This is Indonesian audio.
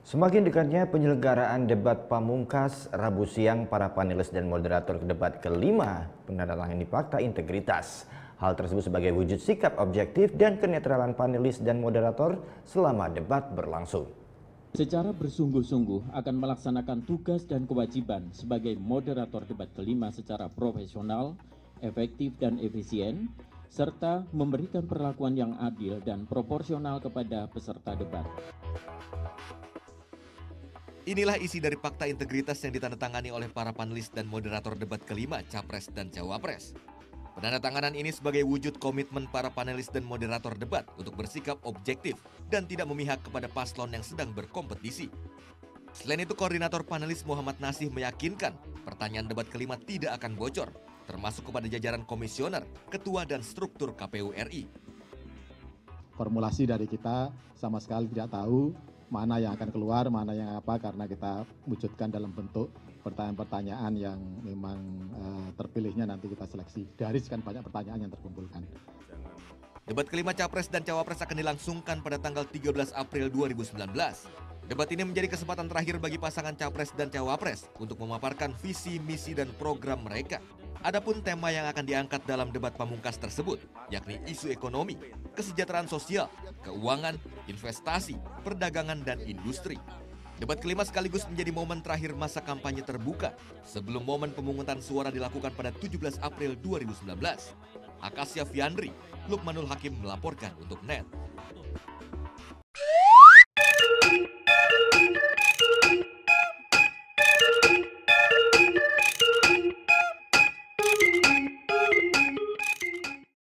Semakin dekatnya penyelenggaraan debat pamungkas Rabu siang, para panelis dan moderator debat kelima menandatangani fakta integritas. Hal tersebut sebagai wujud sikap objektif dan kenetralan panelis dan moderator selama debat berlangsung. Secara bersungguh-sungguh akan melaksanakan tugas dan kewajiban sebagai moderator debat kelima secara profesional, efektif dan efisien, serta memberikan perlakuan yang adil dan proporsional kepada peserta debat. Inilah isi dari fakta integritas yang ditandatangani oleh para panelis dan moderator debat kelima Capres dan Cawapres. Penandatanganan ini sebagai wujud komitmen para panelis dan moderator debat untuk bersikap objektif dan tidak memihak kepada paslon yang sedang berkompetisi. Selain itu, koordinator panelis Muhammad Nasih meyakinkan pertanyaan debat kelima tidak akan bocor, termasuk kepada jajaran komisioner, ketua dan struktur KPU RI. Formulasi dari kita sama sekali tidak tahu mana yang akan keluar, mana yang apa, karena kita wujudkan dalam bentuk pertanyaan-pertanyaan yang memang terpilihnya nanti kita seleksi dari sekian banyak pertanyaan yang terkumpulkan. Debat kelima Capres dan Cawapres akan dilangsungkan pada tanggal 13 April 2019. Debat ini menjadi kesempatan terakhir bagi pasangan Capres dan Cawapres untuk memaparkan visi, misi, dan program mereka. Adapun tema yang akan diangkat dalam debat pamungkas tersebut, yakni isu ekonomi, kesejahteraan sosial, keuangan, investasi, perdagangan, dan industri. Debat kelima sekaligus menjadi momen terakhir masa kampanye terbuka sebelum momen pemungutan suara dilakukan pada 17 April 2019. Akasya Fiandri, Lukmanul Hakim melaporkan untuk NET.